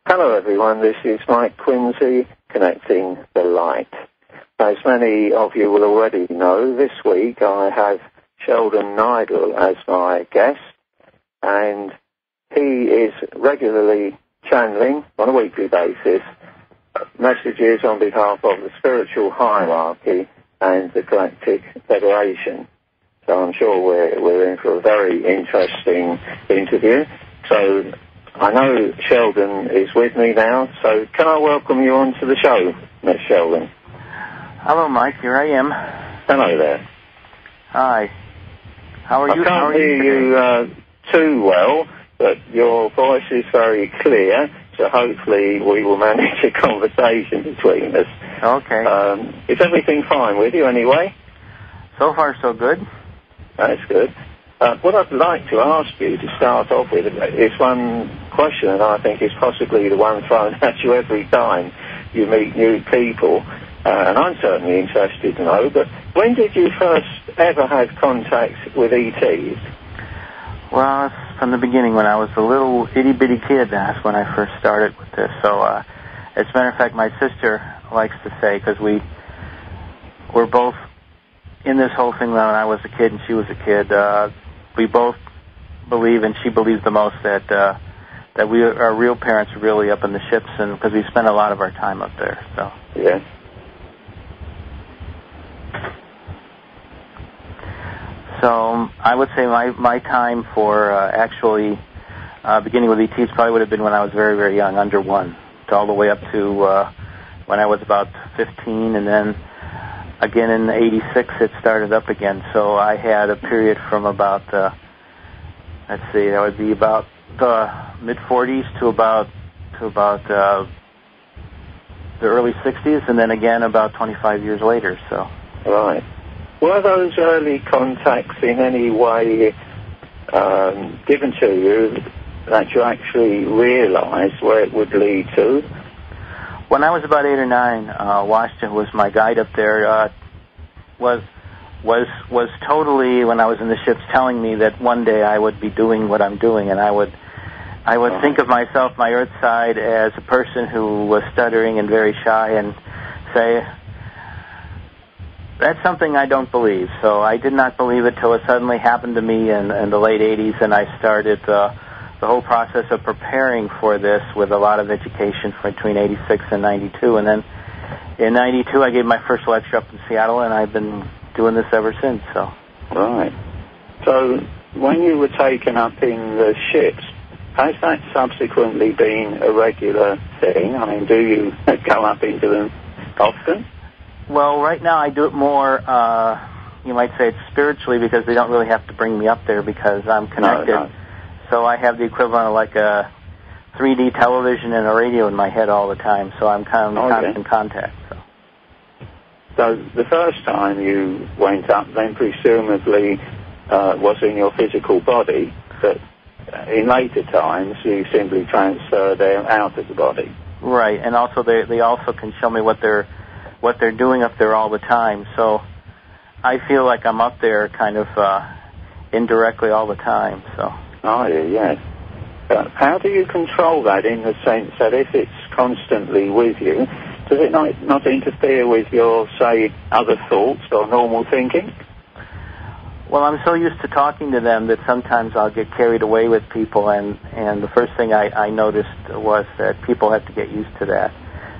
Hello everyone, this is Mike Quincy, Connecting the Light. As many of you will already know, this week I have Sheldan Nidle as my guest, and he is regularly channeling, on a weekly basis, messages on behalf of the spiritual hierarchy and the Galactic Federation. So I'm sure we're in for a very interesting interview. So I know Sheldan is with me now, so can I welcome you onto the show, Miss Sheldan? Hello, Mike. Here I am. Hello there. Hi. How are you? I can't hear you too well, but your voice is very clear, so hopefully we will manage a conversation between us. Okay. Is everything fine with you anyway? So far, so good. That's good. What I'd like to ask you to start off with is one question, and I think is possibly the one thrown at you every time you meet new people, and I'm certainly interested to know, but when did you first ever have contact with ETs? Well, from the beginning, when I was a little itty-bitty kid, that's when I first started with this. So, as a matter of fact, my sister likes to say, because we were both in this whole thing when I was a kid and she was a kid, we both believe, and she believes the most, that our real parents are really up in the ships, and because we spent a lot of our time up there. So yeah. So I would say my time for actually beginning with ETs probably would have been when I was very, very young, under 1, all the way up to when I was about 15, and then again in '86 it started up again. So I had a period from about, that would be about the mid-40s to about the early 60s, and then again about 25 years later. So. Right. Were those early contacts in any way given to you that you actually realized where it would lead to? When I was about 8 or 9, Washington was my guide up there. Was totally, when I was in the ships, telling me that one day I would be doing what I'm doing, and I would think of myself, my Earth side, as a person who was stuttering and very shy, and say, that's something I don't believe. So I did not believe it till it suddenly happened to me in the late 80s, and I started the whole process of preparing for this with a lot of education between 86 and 92. And then in 92, I gave my first lecture up in Seattle, and I've been doing this ever since. So. Right. So when you were taken up in the ships, has that subsequently been a regular thing? I mean, do you go up into them often? Well, right now I do it more, you might say it's spiritually, because they don't really have to bring me up there because I'm connected. No. So I have the equivalent of like a 3D television and a radio in my head all the time, so I'm kind of in constant contact. So the first time you went up, then presumably was in your physical body, but in later times you simply transfer them out of the body. Right, and also they also can show me what they're doing up there all the time. So I feel like I'm up there kind of indirectly all the time. So. Oh, yes. How do you control that, in the sense that if it's constantly with you, does it not interfere with your, say, other thoughts or normal thinking? Well, I'm so used to talking to them that sometimes I'll get carried away with people, and the first thing I noticed was that people have to get used to that.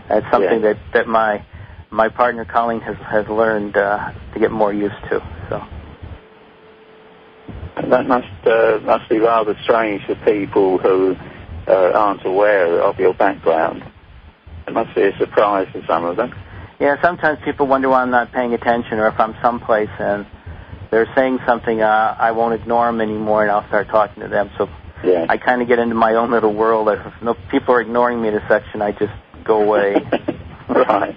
That's something that my partner Colleen has learned to get more used to. So. That must be rather strange for people who aren't aware of your background. It must be a surprise for some of them. Yeah, sometimes people wonder why I'm not paying attention, or if I'm someplace and they're saying something, I won't ignore them anymore, and I'll start talking to them. So I kind of get into my own little world. If people are ignoring me in a section, I just go away. Right.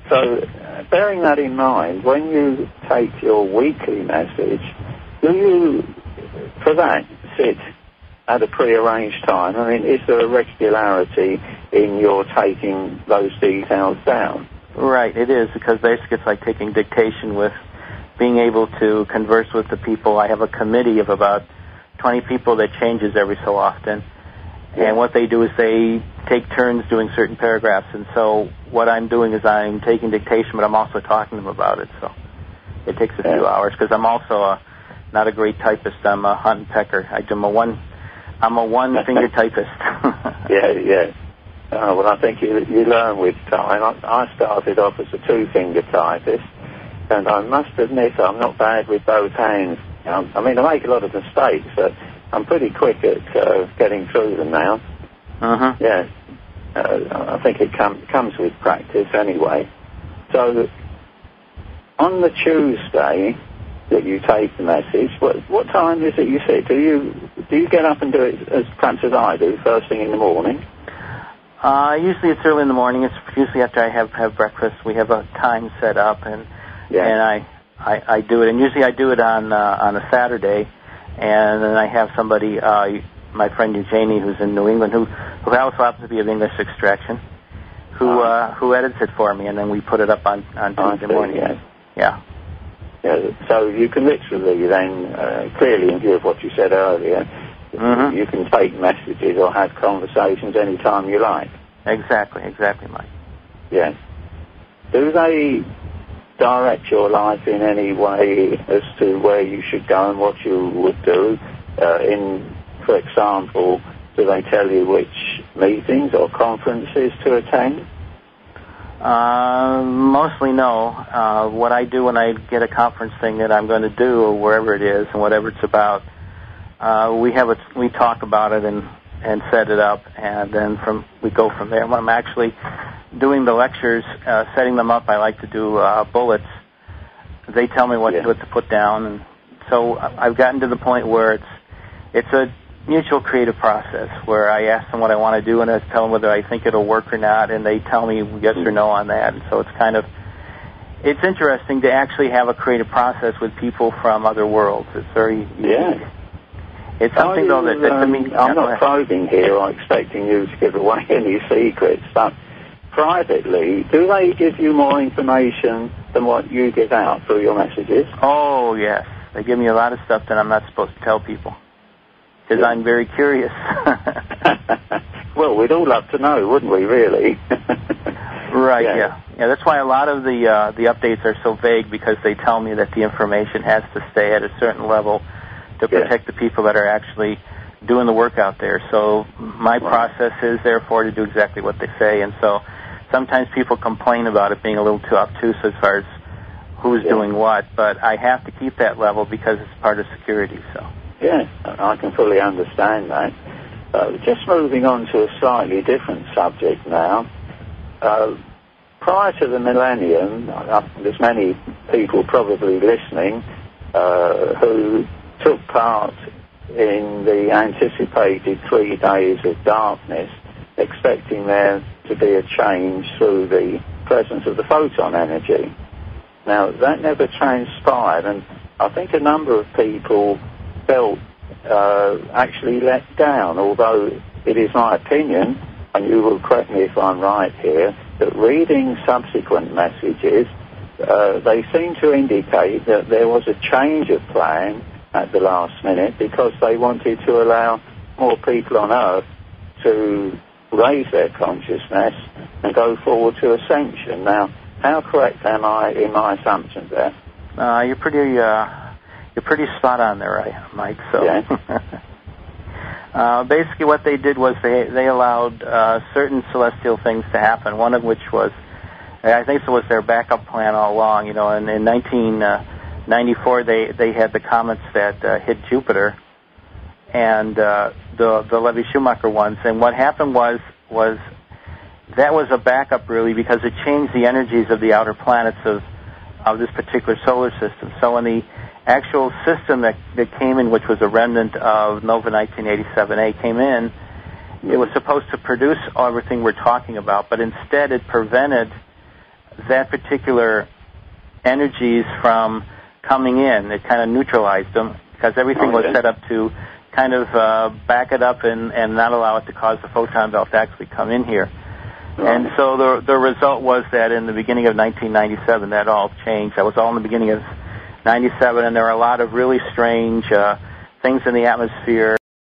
So, bearing that in mind, when you take your weekly message, do you, for that, sit at a prearranged time? I mean, is there a regularity in your taking those details down? Right, it is, because basically it's like taking dictation, with being able to converse with the people. I have a committee of about 20 people that changes every so often. And what they do is they take turns doing certain paragraphs. And so what I'm doing is I'm taking dictation, but I'm also talking to them about it. So it takes a few hours because I'm also not a great typist. I'm a hunt and pecker. I'm a one-finger typist. Yeah. Well, I think you learn with time. I started off as a two-finger typist, and I must admit I'm not bad with both hands. I mean, I make a lot of mistakes, but I'm pretty quick at getting through them now. Yeah. I think it comes with practice anyway. So, on the Tuesday that you take the message, what time is it you sit? Do you get up and do it perhaps as I do, first thing in the morning? Usually it's early in the morning. It's usually after I have breakfast. We have a time set up, and I do it. And usually I do it on a Saturday, and then I have somebody, my friend Eugenie, who's in New England, who also happens to be of English extraction, who edits it for me, and then we put it up on Tuesday morning. Yeah. So you can literally then, clearly in view of what you said earlier, you can take messages or have conversations any time you like. Exactly, Mike. Yes. Do they direct your life in any way as to where you should go and what you would do? For example, do they tell you which meetings or conferences to attend? Mostly no. What I do when I get a conference thing that I'm going to do, or wherever it is and whatever it's about, we talk about it and set it up, and then we go from there. When I'm actually doing the lectures, setting them up, I like to do bullets. They tell me what to put down, and so I've gotten to the point where it's a mutual creative process where I ask them what I want to do, and I tell them whether I think it'll work or not, and they tell me yes or no on that. And so it's interesting to actually have a creative process with people from other worlds. It's very unique. It's something, though, that to me... I'm not probing here or expecting you to give away any secrets, but privately, do they give you more information than what you give out through your messages? Oh, yes. They give me a lot of stuff that I'm not supposed to tell people, because I'm very curious. Well, we'd all love to know, wouldn't we, really? Right, yeah. That's why a lot of the updates are so vague, because they tell me that the information has to stay at a certain level to protect the people that are actually doing the work out there. So my process is, therefore, to do exactly what they say. And so sometimes people complain about it being a little too obtuse as far as who's doing what, but I have to keep that level because it's part of security. So I can fully understand that. Just moving on to a slightly different subject now. Prior to the millennium, there's many people probably listening who took part in the anticipated 3 days of darkness, expecting there to be a change through the presence of the photon energy. Now, that never transpired, and I think a number of people felt actually let down, although it is my opinion, and you will correct me if I'm right here, that reading subsequent messages, they seem to indicate that there was a change of plan at the last minute because they wanted to allow more people on Earth to raise their consciousness and go forward to ascension. Now, how correct am I in my assumptions there? You're pretty spot on there, Mike. So, basically, what they did was they allowed certain celestial things to happen. One of which was, I think it was their backup plan all along. And in 1994, they had the comets that hit Jupiter, and the Levy-Schumacher ones. And what happened was that was a backup, really, because it changed the energies of the outer planets of this particular solar system. So when the actual system that came in, which was a remnant of Nova 1987A, came in, it was supposed to produce everything we're talking about, but instead it prevented that particular energies from coming in. It kind of neutralized them, because everything was set up to kind of back it up and not allow it to cause the photon belt to actually come in here. And so the result was that in the beginning of 1997, that all changed. That was all in the beginning of 97, and there were a lot of really strange things in the atmosphere.